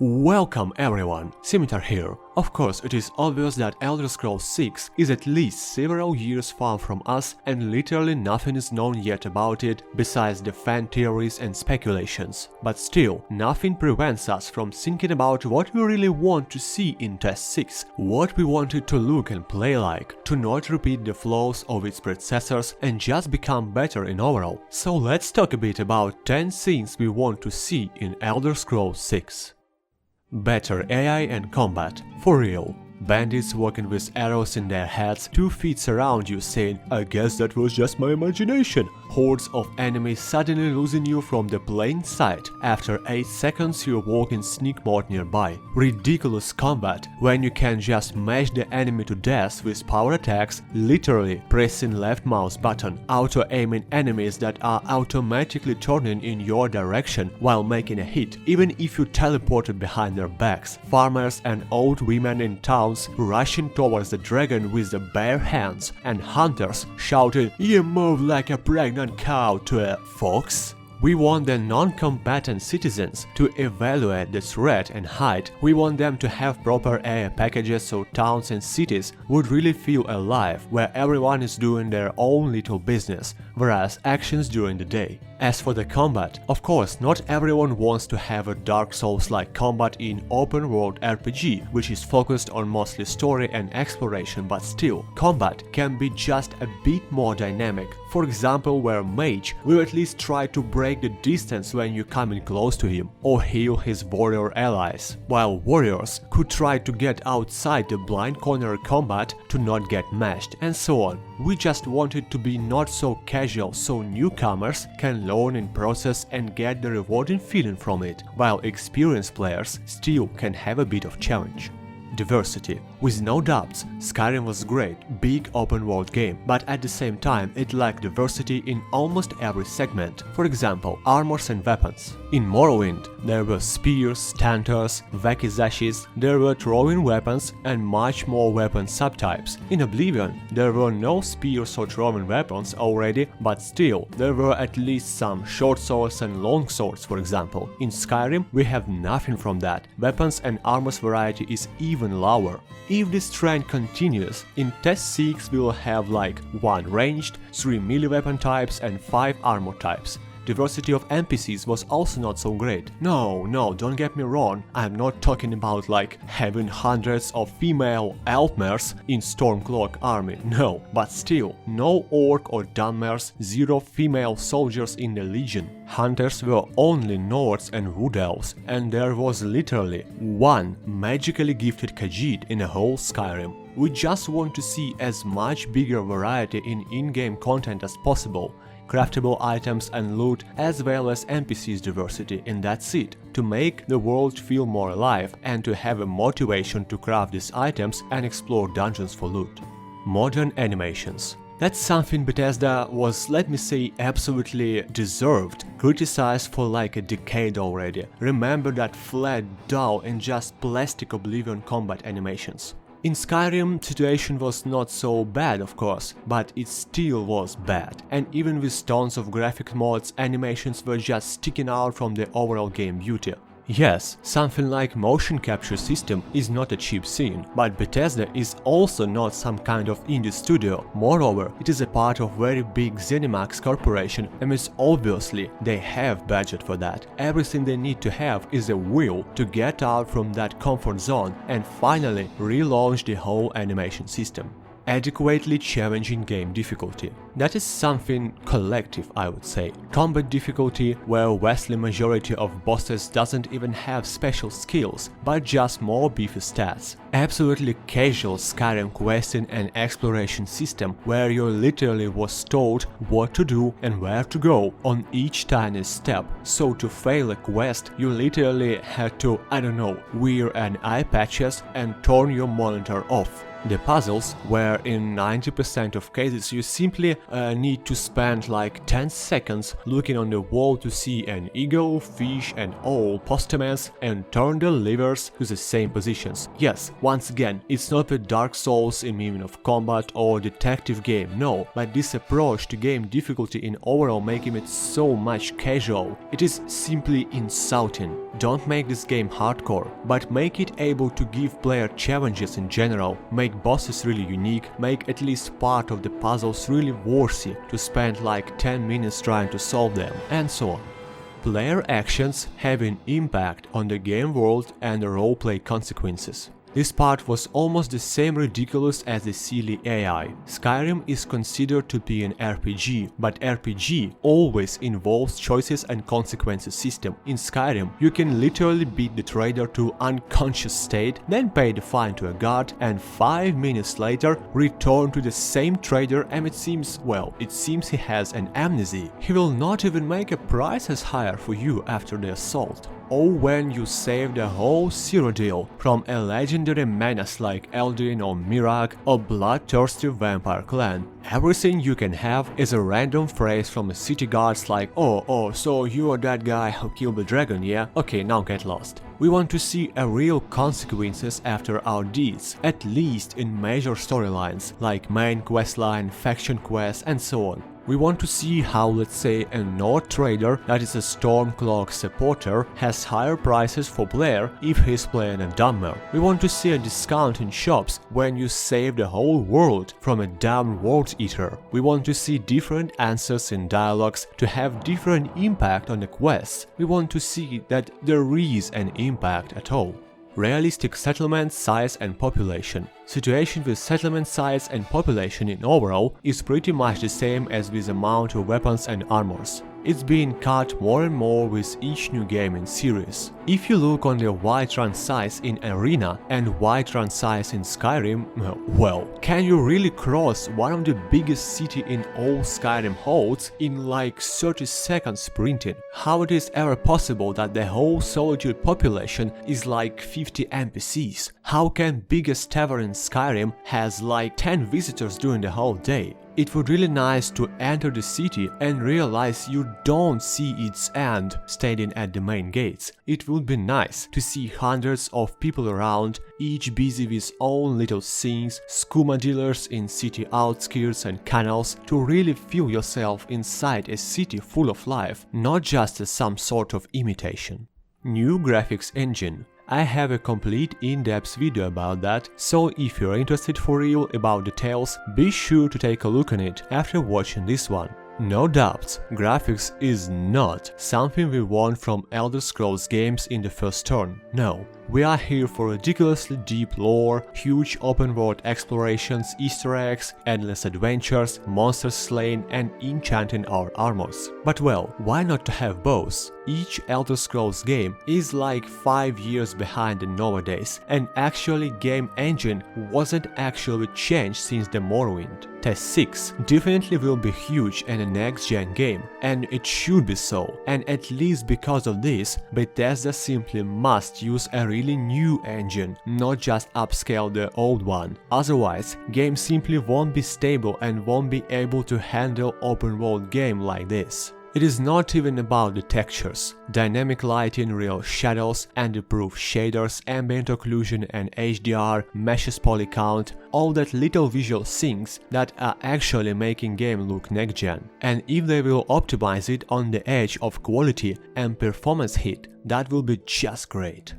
Welcome everyone, Scimitar here. Of course, it is obvious that Elder Scrolls 6 is at least several years far from us and literally nothing is known yet about it besides the fan theories and speculations. But still, nothing prevents us from thinking about what we really want to see in TES 6, what we want it to look and play like, to not repeat the flaws of its predecessors and just become better in overall. So let's talk a bit about 10 things we want to see in Elder Scrolls 6. Better AI and combat, for real. Bandits walking with arrows in their heads 2 feet around you saying, "I guess that was just my imagination." Hordes of enemies suddenly losing you from the plain sight. After 8 seconds you walk in sneak mode nearby. Ridiculous combat, when you can just mash the enemy to death with power attacks, literally pressing left mouse button, auto-aiming enemies that are automatically turning in your direction while making a hit, even if you teleported behind their backs. Farmers and old women in towns rushing towards the dragon with the bare hands, and hunters shouting, "You move like a pregnant cow," to a fox. We want the non-combatant citizens to evaluate the threat and hide. We want them to have proper AI packages so towns and cities would really feel alive, where everyone is doing their own little business, whereas actions during the day. As for the combat, of course, not everyone wants to have a Dark Souls-like combat in open-world RPG, which is focused on mostly story and exploration, but still, combat can be just a bit more dynamic. For example, where Mage will at least try to break the distance when you come in close to him, or heal his warrior allies, while warriors could try to get outside the blind corner combat to not get mashed, and so on. We just want it to be not so casual so newcomers can learn in process and get the rewarding feeling from it, while experienced players still can have a bit of challenge. Diversity. With no doubts, Skyrim was great, big open world game, but at the same time it lacked diversity in almost every segment. For example, armors and weapons. In Morrowind, there were spears, tanters, wakizashis, there were throwing weapons and much more weapon subtypes. In Oblivion, there were no spears or throwing weapons already, but still, there were at least some short swords and long swords, for example. In Skyrim, we have nothing from that. Weapons and armors variety is even lower. If this trend continues, in TES 6 we will have like 1 ranged, 3 melee weapon types and 5 armor types. Diversity of NPCs was also not so great. No, don't get me wrong, I'm not talking about like having hundreds of female Elfmares in Stormcloak army, no, but still, no orc or Dunmers, 0 female soldiers in the Legion. Hunters were only Nords and Wood Elves, and there was literally 1 magically gifted Khajiit in a whole Skyrim. We just want to see as much bigger variety in-game content as possible, craftable items and loot, as well as NPCs diversity, and that's it, to make the world feel more alive and to have a motivation to craft these items and explore dungeons for loot. Modern animations. That's something Bethesda was, let me say, absolutely deserved, criticized for like a decade already. Remember that flat, dull and just plastic Oblivion combat animations. In Skyrim, situation was not so bad, of course, but it still was bad, and even with tons of graphic mods, animations were just sticking out from the overall game beauty. Yes, something like motion capture system is not a cheap thing, but Bethesda is also not some kind of indie studio. Moreover, it is a part of very big ZeniMax corporation, and it's obviously they have budget for that. Everything they need to have is a will to get out from that comfort zone and finally relaunch the whole animation system. Adequately challenging game difficulty. That is something collective, I would say. Combat difficulty, where vastly majority of bosses doesn't even have special skills, but just more beefy stats. Absolutely casual Skyrim questing and exploration system, where you literally was told what to do and where to go on each tiny step, so to fail a quest you literally had to, I don't know, wear an eye patches and turn your monitor off. The puzzles, where in 90% of cases you simply need to spend like 10 seconds looking on the wall to see an eagle, fish and owl posthumus and turn the levers to the same positions. Yes, once again, it's not a Dark Souls in meaning of combat or detective game, no, but this approach to game difficulty in overall making it so much casual. It is simply insulting. Don't make this game hardcore, but make it able to give player challenges in general, make bosses really unique, make at least part of the puzzles really worthy to spend like 10 minutes trying to solve them, and so on. Player actions have an impact on the game world and the roleplay consequences. This part was almost the same ridiculous as the silly AI. Skyrim is considered to be an RPG, but RPG always involves choices and consequences system. In Skyrim, you can literally beat the trader to unconscious state, then pay the fine to a guard, and 5 minutes later return to the same trader and it seems he has an amnesia. He will not even make a price as higher for you after the assault. Or when you save the whole Cyrodiil from a legendary menace like Eldrin or Mirag or bloodthirsty vampire clan. Everything you can have is a random phrase from a city guards like oh, so you are that guy who killed the dragon, yeah? Okay, now get lost. We want to see a real consequences after our deeds, at least in major storylines like main questline, faction quests and so on. We want to see how, let's say, a Nord trader that is a Stormcloak supporter has higher prices for player if he's playing a dumber. We want to see a discount in shops when you save the whole world from a dumb world eater. We want to see different answers in dialogues to have different impact on the quests. We want to see that there is an impact at all. Realistic settlement size and population. Situation with settlement size and population in overall is pretty much the same as with amount of weapons and armors. It's being cut more and more with each new game in series. If you look on the Whiterun size in Arena and Whiterun size in Skyrim, well, can you really cross one of the biggest city in all Skyrim holds in like 30 seconds sprinting? How it is ever possible that the whole Solitude population is like 50 NPCs? How can biggest tavern in Skyrim has like 10 visitors during the whole day? It would really nice to enter the city and realize you don't see its end standing at the main gates. It would be nice to see hundreds of people around, each busy with own little scenes, skooma dealers in city outskirts and canals, to really feel yourself inside a city full of life, not just as some sort of imitation. New graphics engine. I have a complete in-depth video about that, so if you're interested for real about details, be sure to take a look on it after watching this one. No doubts, graphics is not something we want from Elder Scrolls games in the first turn, no. We are here for ridiculously deep lore, huge open world explorations, easter eggs, endless adventures, monsters slain and enchanting our armors. But well, why not to have both? Each Elder Scrolls game is like 5 years behind nowadays, and actually game engine wasn't actually changed since the Morrowind. TES VI definitely will be huge and a next-gen game, and it should be so, and at least because of this, Bethesda simply must use a really new engine, not just upscale the old one. Otherwise, game simply won't be stable and won't be able to handle open world game like this. It is not even about the textures, dynamic lighting, real shadows, and improved shaders, ambient occlusion and HDR, meshes poly count, all that little visual things that are actually making game look next-gen. And if they will optimize it on the edge of quality and performance hit, that will be just great.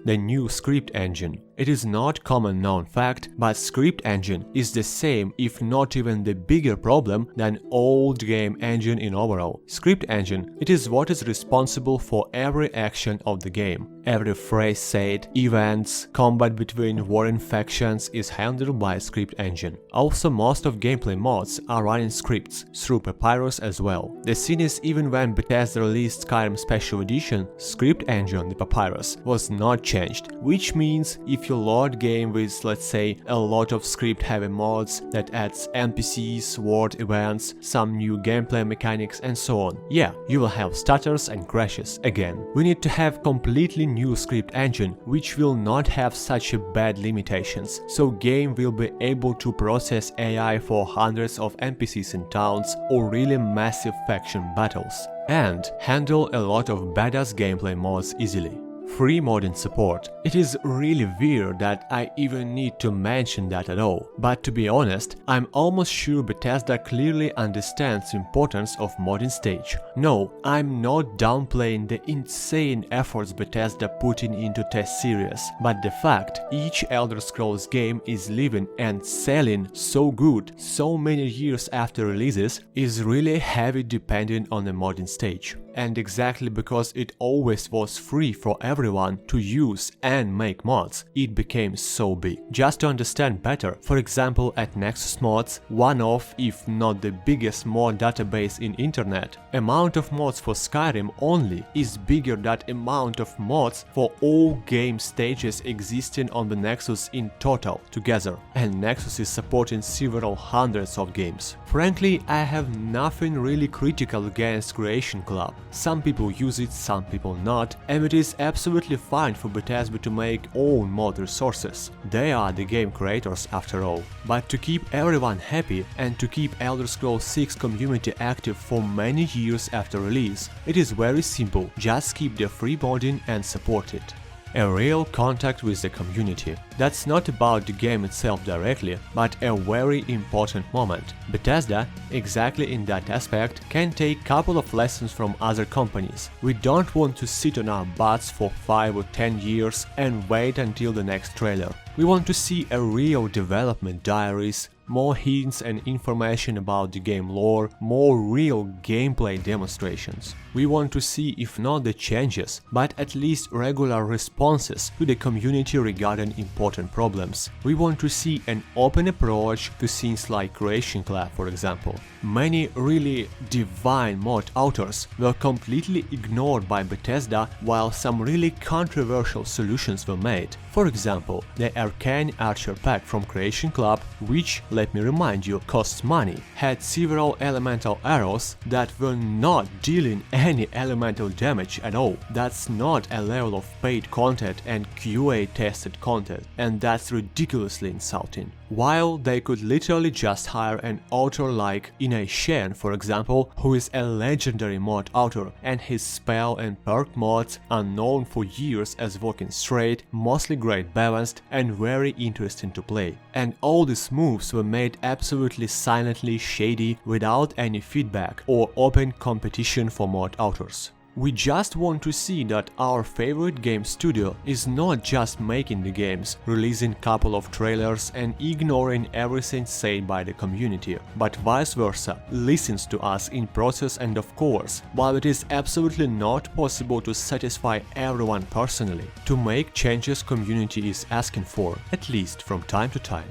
The new script engine. It is not common known fact, but script engine is the same if not even the bigger problem than old game engine in overall. Script engine, it is what is responsible for every action of the game. Every phrase said, events, combat between warring factions is handled by a script engine. Also most of gameplay mods are running scripts, through Papyrus as well. The scene is even when Bethesda released Skyrim Special Edition, script engine on the Papyrus was not changed, which means if if you load game with, let's say, a lot of script-heavy mods that adds NPCs, world events, some new gameplay mechanics and so on, yeah, you will have stutters and crashes again. We need to have completely new script engine, which will not have such a bad limitations, so game will be able to process AI for hundreds of NPCs in towns or really massive faction battles, and handle a lot of badass gameplay mods easily. Free modding support. It is really weird that I even need to mention that at all, but to be honest, I'm almost sure Bethesda clearly understands the importance of modding stage. No, I'm not downplaying the insane efforts Bethesda putting into TES series, but the fact each Elder Scrolls game is living and selling so good so many years after releases is really heavy dependent on the modding stage. And exactly because it always was free for everyone to use and make mods, it became so big. Just to understand better, for example, at Nexusmods, one of, if not the biggest mod database in internet, amount of mods for Skyrim only is bigger than amount of mods for all game stages existing on the Nexus in total together, and Nexus is supporting several hundreds of games. Frankly, I have nothing really critical against Creation Club. Some people use it, some people not, and it is absolutely fine for Bethesda to make own mod resources. They are the game creators after all. But to keep everyone happy and to keep Elder Scrolls 6 community active for many years after release, it is very simple, just keep the free modding and support it. A real contact with the community. That's not about the game itself directly, but a very important moment. Bethesda, exactly in that aspect, can take couple of lessons from other companies. We don't want to sit on our butts for 5 or 10 years and wait until the next trailer. We want to see a real development diaries, more hints and information about the game lore, more real gameplay demonstrations. We want to see if not the changes, but at least regular responses to the community regarding important problems. We want to see an open approach to things like Creation Club, for example. Many really divine mod authors were completely ignored by Bethesda, while some really controversial solutions were made. For example, the Arcane Archer pack from Creation Club, which, let me remind you, costs money, had several elemental arrows that were not dealing any elemental damage at all. That's not a level of paid content and QA tested content, and that's ridiculously insulting. While they could literally just hire an author like Immersion, for example, who is a legendary mod author, and his spell and perk mods are known for years as working straight, mostly great balanced and very interesting to play. And all these moves were made absolutely silently shady without any feedback or open competition for mod authors. We just want to see that our favorite game studio is not just making the games, releasing couple of trailers and ignoring everything said by the community, but vice versa, listens to us in process. And of course, while it is absolutely not possible to satisfy everyone personally, to make changes community is asking for, at least from time to time.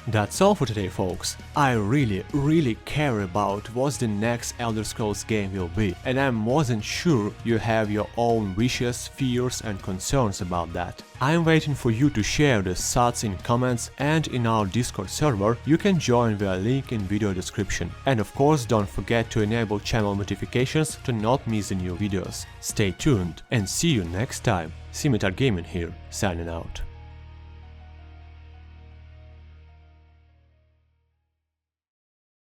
That's all for today, folks. I really care about what the next Elder Scrolls game will be, and I'm more than sure you have your own wishes, fears and concerns about that. I'm waiting for you to share the thoughts in comments, and in our Discord server you can join via link in video description. And of course, don't forget to enable channel notifications to not miss the new videos. Stay tuned and see you next time. Scimitar Gaming here, signing out.